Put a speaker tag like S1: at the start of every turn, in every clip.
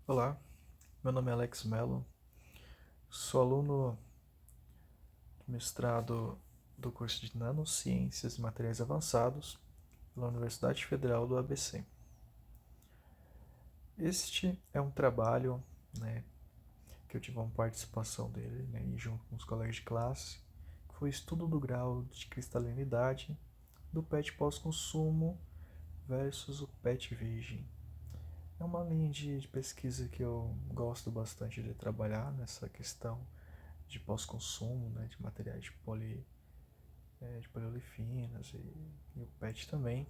S1: Olá, meu nome é Alex Mello, sou aluno do mestrado do curso de Nanociências e Materiais Avançados pela Universidade Federal do ABC. Este é um trabalho, que eu tive uma participação dele, e junto com os colegas de classe, que foi estudo do grau de cristalinidade do PET pós-consumo versus o PET virgem. É uma linha de pesquisa que eu gosto bastante de trabalhar nessa questão de pós-consumo, de materiais de poliolifinas e o PET também.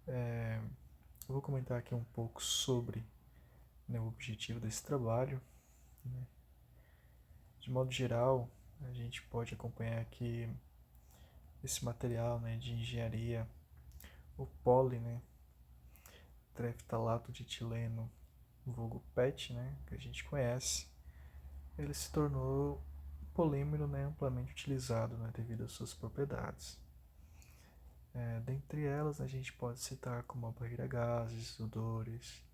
S1: Eu vou comentar aqui um pouco sobre o objetivo desse trabalho. né. De modo geral, a gente pode acompanhar aqui esse material de engenharia, o poli, treftalato de etileno, vulgo PET, que a gente conhece. Ele se tornou um polímero amplamente utilizado devido às suas propriedades. Dentre elas, a gente pode citar como a barreira a gases, odores,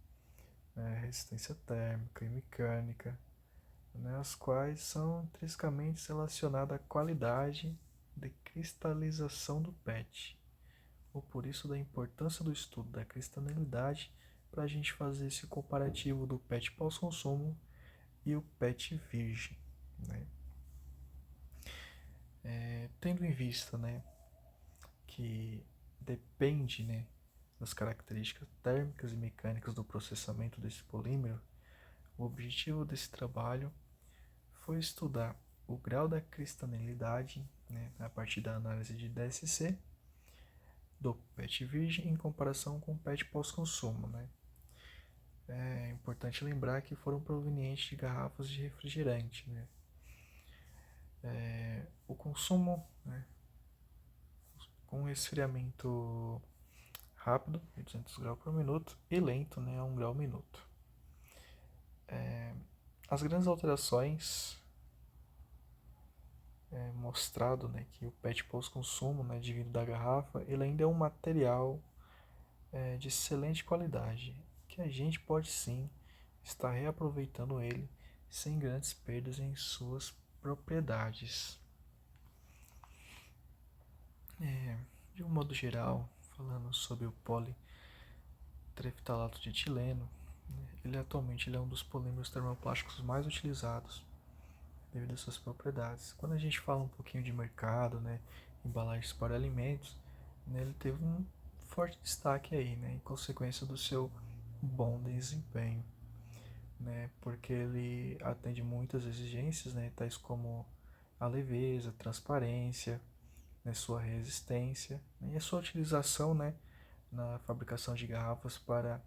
S1: resistência térmica e mecânica, as quais são intrinsecamente relacionadas à qualidade de cristalização do PET, ou por isso da importância do estudo da cristalidade para a gente fazer esse comparativo do PET pós-consumo e o PET virgem. Tendo em vista que depende das características térmicas e mecânicas do processamento desse polímero, o objetivo desse trabalho foi estudar o grau da cristalinidade a partir da análise de DSC do PET virgem em comparação com o PET pós-consumo. É importante lembrar que foram provenientes de garrafas de refrigerante. O consumo com resfriamento rápido, 200 graus por minuto, e lento, a 1 grau por minuto. As grandes alterações mostrado que o PET pós-consumo, de vidro da garrafa, ele ainda é um material de excelente qualidade, que a gente pode sim estar reaproveitando ele sem grandes perdas em suas propriedades. De um modo geral, falando sobre o politreftalato de etileno, ele atualmente é um dos polímeros termoplásticos mais utilizados devido às suas propriedades. Quando a gente fala um pouquinho de mercado, embalagens para alimentos, ele teve um forte destaque aí, em consequência do seu bom desempenho, porque ele atende muitas exigências, tais como a leveza, transparência, sua resistência e a sua utilização, na fabricação de garrafas para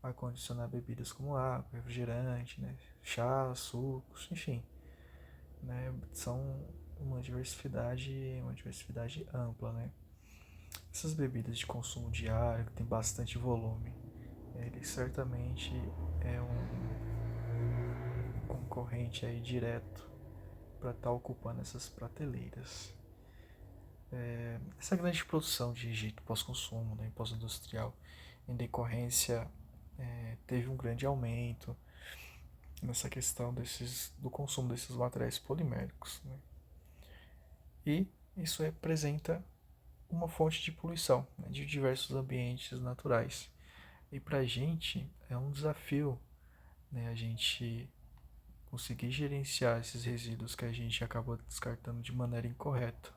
S1: acondicionar bebidas como água, refrigerante, chá, sucos, enfim, são uma diversidade ampla, Essas bebidas de consumo diário, que tem bastante volume, ele certamente é um concorrente aí direto para estar ocupando essas prateleiras. Essa grande produção de jeito pós-consumo, pós-industrial, em decorrência, teve um grande aumento nessa questão do consumo desses materiais poliméricos. E isso representa uma fonte de poluição de diversos ambientes naturais. E para a gente é um desafio a gente conseguir gerenciar esses resíduos que a gente acaba descartando de maneira incorreta.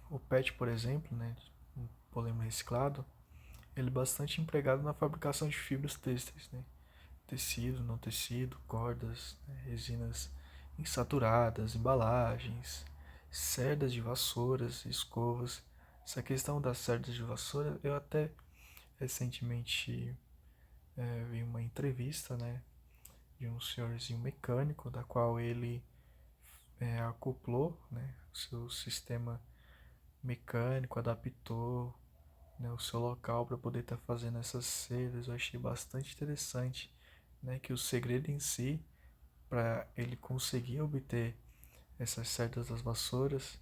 S1: O PET, por exemplo, um polímero reciclado, ele é bastante empregado na fabricação de fibras têxteis, tecido, não tecido, cordas, resinas insaturadas, embalagens, cerdas de vassouras, escovas. Essa questão das cerdas de vassoura, eu até recentemente vi uma entrevista, de um senhorzinho mecânico, da qual ele acoplou, o seu sistema mecânico, adaptou o seu local para poder estar fazendo essas cerdas. Eu achei bastante interessante, que o segredo em si para ele conseguir obter essas cerdas das vassouras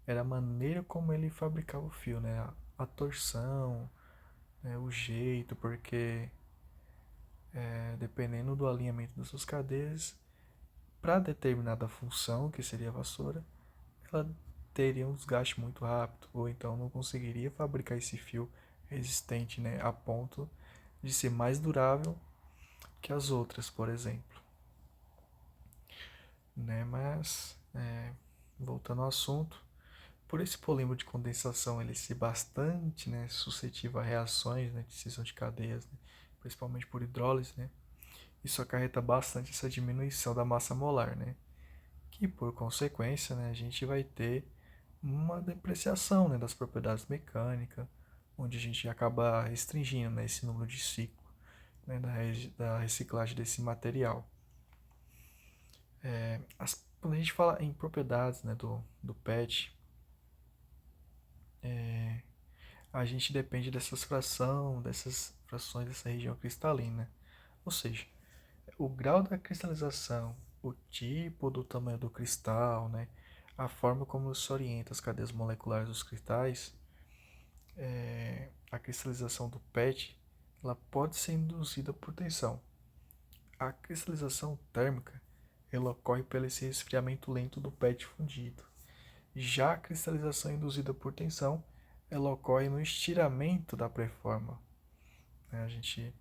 S1: era a maneira como ele fabricava o fio, a torção, né, o jeito, porque dependendo do alinhamento das suas cadeias, para determinada função, que seria a vassoura, ela teria um desgaste muito rápido, ou então não conseguiria fabricar esse fio resistente, né, a ponto de ser mais durável que as outras, por exemplo. Né? Mas, voltando ao assunto, por esse polímero de condensação ele ser bastante, né, suscetível a reações, né, de cisão de cadeias, né, principalmente por hidrólise, né, isso acarreta bastante essa diminuição da massa molar, né, que por consequência, né, a gente vai ter uma depreciação, né, das propriedades mecânicas, onde a gente acaba restringindo, né, esse número de ciclo, né, da reciclagem desse material. Quando a gente fala em propriedades, né, do PET, a gente depende dessas frações dessa região cristalina. Ou seja, o grau da cristalização, o tipo do tamanho do cristal, né, a forma como se orienta as cadeias moleculares dos cristais, a cristalização do PET, ela pode ser induzida por tensão. A cristalização térmica, ela ocorre pelo esse resfriamento lento do PET fundido. Já a cristalização induzida por tensão, ela ocorre no estiramento da preforma. A gente,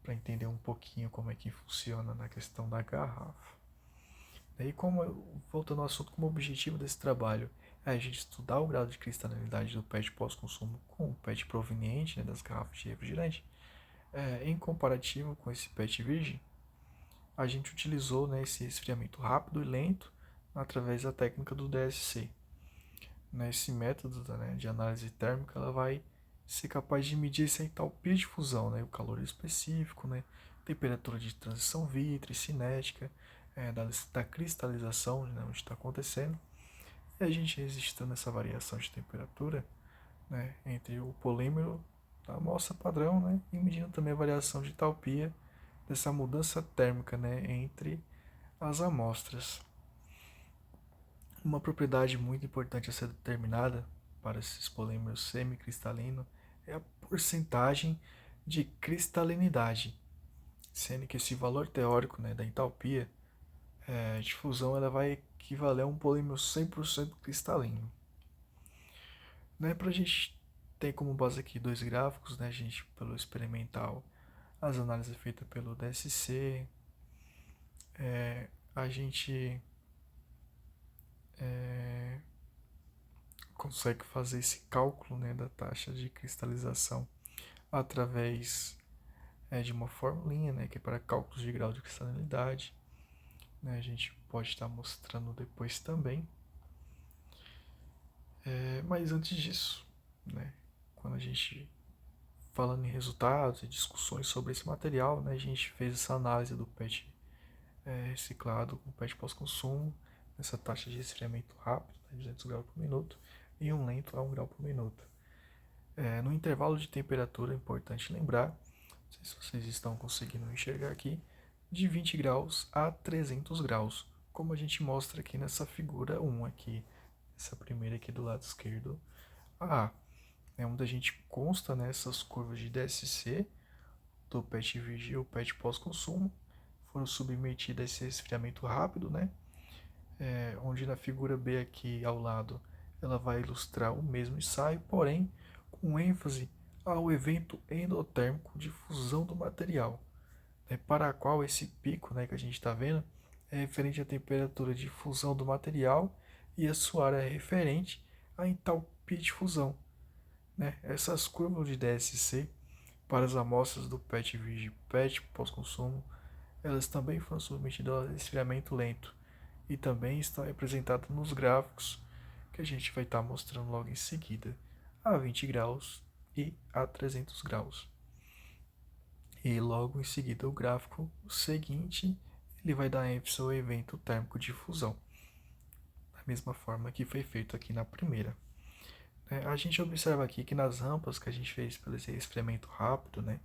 S1: para entender um pouquinho como é que funciona na questão da garrafa. E voltando ao assunto, como objetivo desse trabalho é a gente estudar o grau de cristalinidade do PET pós-consumo com o PET proveniente, né, das garrafas de refrigerante, em comparativo com esse PET virgem, a gente utilizou, né, esse resfriamento rápido e lento através da técnica do DSC. Nesse método, né, de análise térmica, ela vai ser capaz de medir essa entalpia de fusão, né, o calor específico, né, temperatura de transição vítrea, cinética, da cristalização, né, onde está acontecendo. E a gente registrando essa variação de temperatura, né, entre o polímero da amostra padrão, né, e medindo também a variação de entalpia dessa mudança térmica, né, entre as amostras. Uma propriedade muito importante a ser determinada para esses polímeros semicristalinos é a porcentagem de cristalinidade, sendo que esse valor teórico, né, da entalpia de fusão ela vai equivaler a um polímero 100% cristalino. Né, para a gente ter como base aqui dois gráficos, né, a gente pelo experimental, as análises feitas pelo DSC, a gente consegue fazer esse cálculo, né, da taxa de cristalização através de uma formulinha, né, que é para cálculos de grau de cristalinidade. Né, a gente pode estar mostrando depois também. Mas antes disso, né, quando a gente falando em resultados e discussões sobre esse material, né, a gente fez essa análise do PET reciclado com PET pós-consumo, essa taxa de resfriamento rápido, né, 200 graus por minuto, e um lento a 1 grau por minuto. No intervalo de temperatura, é importante lembrar, não sei se vocês estão conseguindo enxergar aqui, de 20 graus a 300 graus, como a gente mostra aqui nessa figura 1 aqui, essa primeira aqui do lado esquerdo, onde a gente consta nessas curvas de DSC do PET virgem e o PET pós-consumo, foram submetidas a esse resfriamento rápido, né? Onde na figura B aqui ao lado ela vai ilustrar o mesmo ensaio, porém com ênfase ao evento endotérmico de fusão do material, né, para a qual esse pico, né, que a gente está vendo é referente à temperatura de fusão do material e a sua área é referente à entalpia de fusão. Né? Essas curvas de DSC para as amostras do PET virgem e PET pós-consumo, elas também foram submetidas ao resfriamento lento e também estão representadas nos gráficos que a gente vai estar mostrando logo em seguida, a 20 graus e a 300 graus. E logo em seguida o gráfico seguinte, ele vai dar ênfase ao evento térmico de fusão, da mesma forma que foi feito aqui na primeira. A gente observa aqui que nas rampas que a gente fez pelo esse resfriamento rápido, né,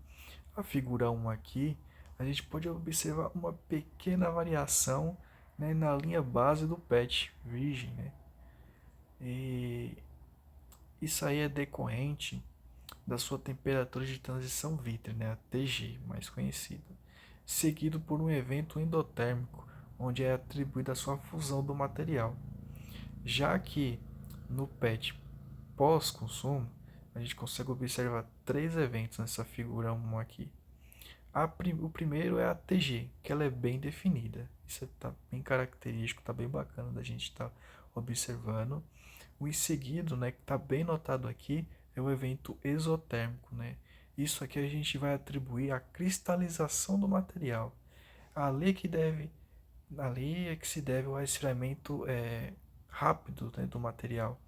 S1: a figura 1 aqui, a gente pode observar uma pequena variação, né, na linha base do PET virgem. Né? E isso aí é decorrente da sua temperatura de transição Vitry, né, a TG, mais conhecida, seguido por um evento endotérmico, onde é atribuída a sua fusão do material. Já que no PET pós-consumo, a gente consegue observar três eventos nessa figura 1 aqui. O primeiro é a TG, que ela é bem definida. Isso está bem característico, está bem bacana da gente estar observando. O em seguida, né, que está bem notado aqui, é o evento exotérmico. Né? Isso aqui a gente vai atribuir à cristalização do material. Ali é que se deve ao resfriamento rápido, né, do material,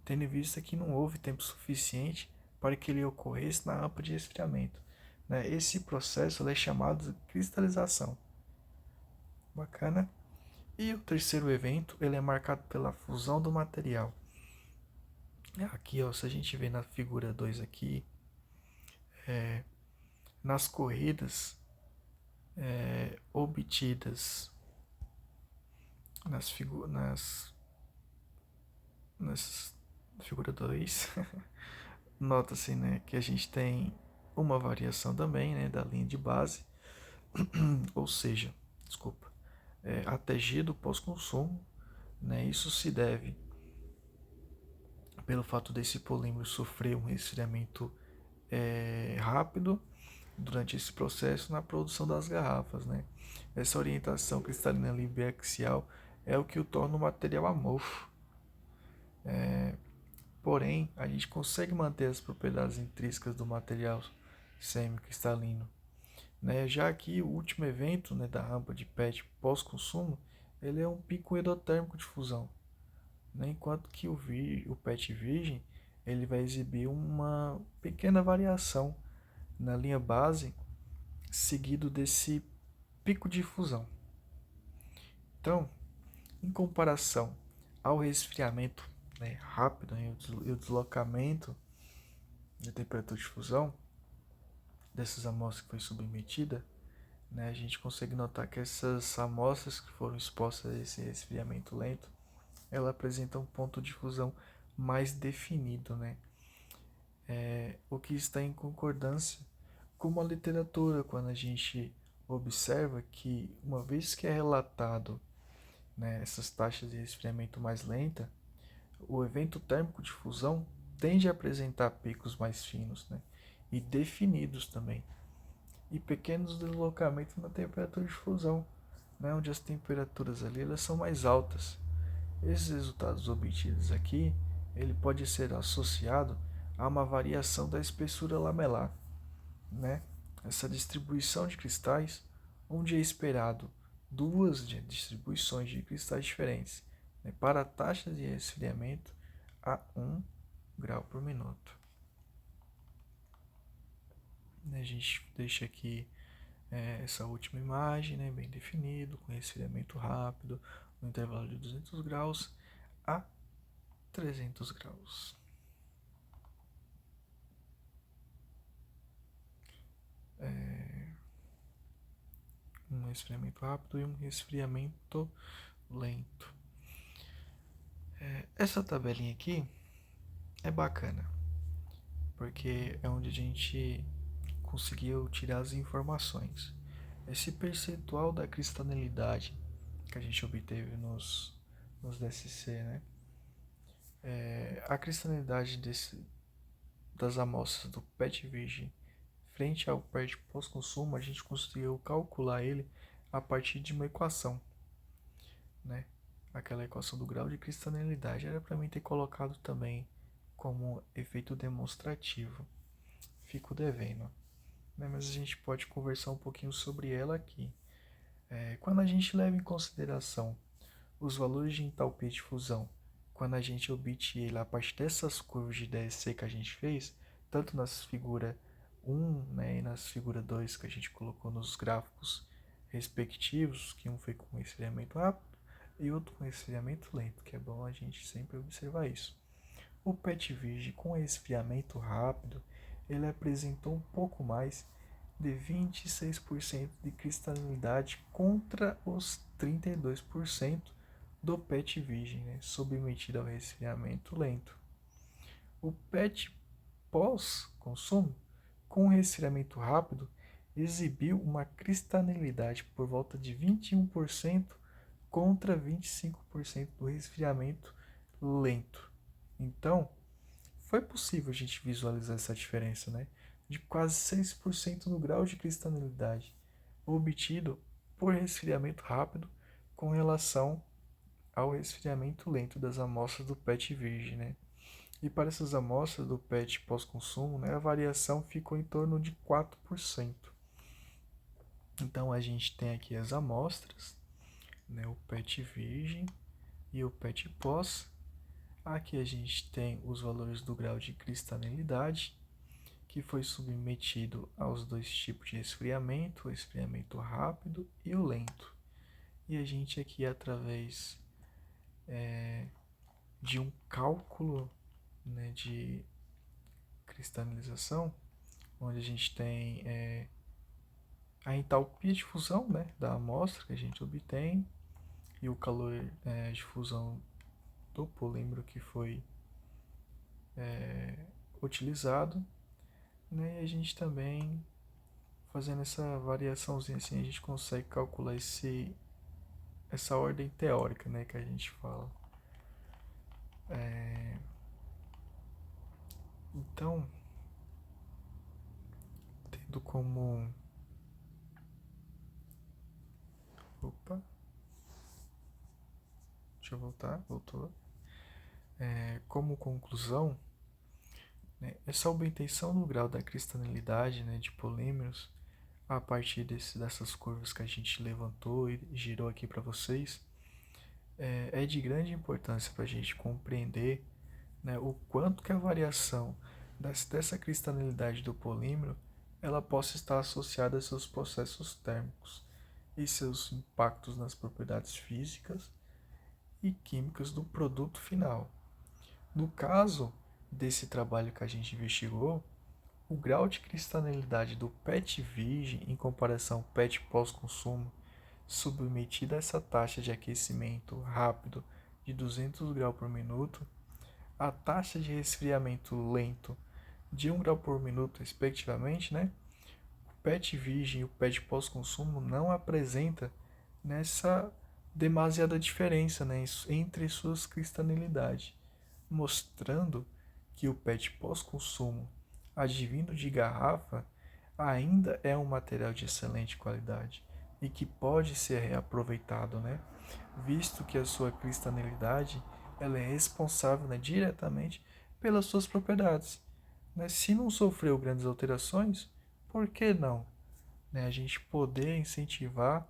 S1: tendo em vista que não houve tempo suficiente para que ele ocorresse na rampa de resfriamento. Né? Esse processo é chamado de cristalização. Bacana? E o terceiro evento ele é marcado pela fusão do material. Aqui, ó, se a gente vê na figura 2 aqui, nas corridas obtidas nas figura 2, nota-se, né, que a gente tem uma variação também, né, da linha de base, ou seja, desculpa, a TG do pós-consumo, né, isso se deve pelo fato desse polímero sofrer um resfriamento rápido durante esse processo na produção das garrafas. Né? Essa orientação cristalina biaxial é o que o torna um material amorfo. Porém, a gente consegue manter as propriedades intrínsecas do material semicristalino. Né? Já que o último evento, né, da rampa de PET pós-consumo, ele é um pico endotérmico de fusão. Né? Enquanto que o PET virgem ele vai exibir uma pequena variação na linha base, seguido desse pico de fusão. Então, em comparação ao resfriamento, né, rápido, né, e o deslocamento da temperatura de fusão dessas amostras que foi submetida, né, a gente consegue notar que essas amostras que foram expostas a esse resfriamento lento, ela apresenta um ponto de fusão mais definido, né? O que está em concordância com a literatura, quando a gente observa que, uma vez que é relatado, né, essas taxas de resfriamento mais lenta, o evento térmico de fusão tende a apresentar picos mais finos, né, e definidos também, e pequenos deslocamentos na temperatura de fusão, né, onde as temperaturas ali elas são mais altas. Esses resultados obtidos aqui, ele pode ser associado a uma variação da espessura lamelar, né? Essa distribuição de cristais, onde é esperado duas distribuições de cristais diferentes, né, para taxas de resfriamento a 1 grau por minuto. A gente deixa aqui essa última imagem, né, bem definido, com resfriamento rápido, no intervalo de 200 graus a 300 graus. Um resfriamento rápido e um resfriamento lento. Essa tabelinha aqui é bacana, porque é onde a gente conseguiu tirar as informações. Esse percentual da cristalidade que a gente obteve nos DSC, né? A cristalidade das amostras do PET virgem frente ao PET pós-consumo, a gente conseguiu calcular ele a partir de uma equação, né? Aquela equação do grau de cristalidade era para mim ter colocado também como efeito demonstrativo. Fico devendo, né? Mas a gente pode conversar um pouquinho sobre ela aqui. Quando a gente leva em consideração os valores de entalpia de fusão, quando a gente obtém ele a partir dessas curvas de DSC que a gente fez, tanto nas figuras 1, né, e nas figuras 2 que a gente colocou nos gráficos respectivos, que um foi com resfriamento rápido e outro com resfriamento lento, que é bom a gente sempre observar isso. O PET virgem com resfriamento rápido, ele apresentou um pouco mais de 26% de cristalinidade contra os 32% do PET virgem, né, submetido ao resfriamento lento. O PET pós-consumo, com resfriamento rápido, exibiu uma cristalidade por volta de 21% contra 25% do resfriamento lento. Então, foi possível a gente visualizar essa diferença, né? De quase 6% no grau de cristalidade obtido por resfriamento rápido com relação ao resfriamento lento das amostras do PET virgem, né? E para essas amostras do PET pós-consumo, né, a variação ficou em torno de 4%. Então a gente tem aqui as amostras, né, o PET virgem e o PET pós. Aqui a gente tem os valores do grau de cristalinidade, que foi submetido aos dois tipos de resfriamento, o resfriamento rápido e o lento. E a gente aqui, através de um cálculo, né, de cristalização, onde a gente tem a entalpia de fusão, né, da amostra que a gente obtém e o calor de fusão do polímero que foi utilizado, né, e a gente também, fazendo essa variaçãozinha assim, a gente consegue calcular essa ordem teórica, né, que a gente fala. Então, tendo como... Opa, deixa eu voltar, voltou. Como conclusão, né, essa obtenção no grau da cristalinidade, né, de polímeros, a partir dessas curvas que a gente levantou e girou aqui para vocês, é de grande importância para a gente compreender, né, o quanto que a variação dessa cristalinidade do polímero ela possa estar associada a seus processos térmicos e seus impactos nas propriedades físicas e químicas do produto final. No caso desse trabalho que a gente investigou, o grau de cristalinidade do PET virgem em comparação ao PET pós-consumo submetido a essa taxa de aquecimento rápido de 200 graus por minuto, a taxa de resfriamento lento de 1 grau por minuto, respectivamente, né? O PET virgem e o PET pós-consumo não apresenta nessa demasiada diferença, né, entre suas cristalinidades, mostrando que o PET pós-consumo, advindo de garrafa, ainda é um material de excelente qualidade e que pode ser reaproveitado, né? Visto que a sua cristalinidade ela é responsável, né, diretamente pelas suas propriedades. Né? Se não sofreu grandes alterações, por que não? Né? A gente poder incentivar,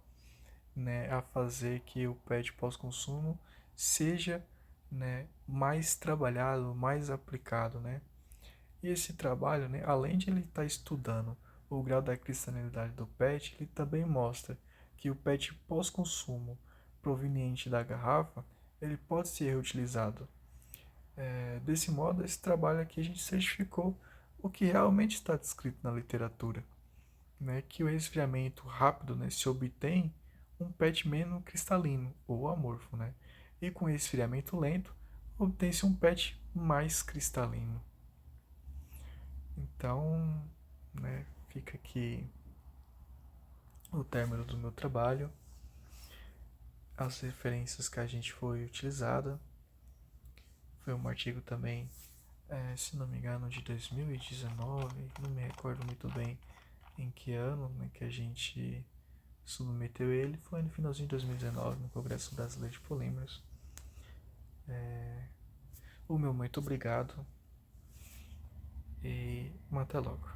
S1: né, a fazer que o PET pós-consumo seja, né, mais trabalhado, mais aplicado, né? E esse trabalho, né, além de ele estar estudando o grau da cristalinidade do PET, ele também mostra que o PET pós-consumo proveniente da garrafa, ele pode ser reutilizado. Desse modo, esse trabalho aqui a gente certificou o que realmente está descrito na literatura, né, que o resfriamento rápido, né, se obtém um PET menos cristalino ou amorfo, né, e com resfriamento lento obtém-se um PET mais cristalino. Então, né, fica aqui o término do meu trabalho, as referências que a gente foi utilizada. Foi um artigo também, se não me engano, de 2019, não me recordo muito bem em que ano, né, que a gente submeteu ele. Foi no finalzinho de 2019, no Congresso Brasileiro de Polímeros. O meu muito obrigado e até logo.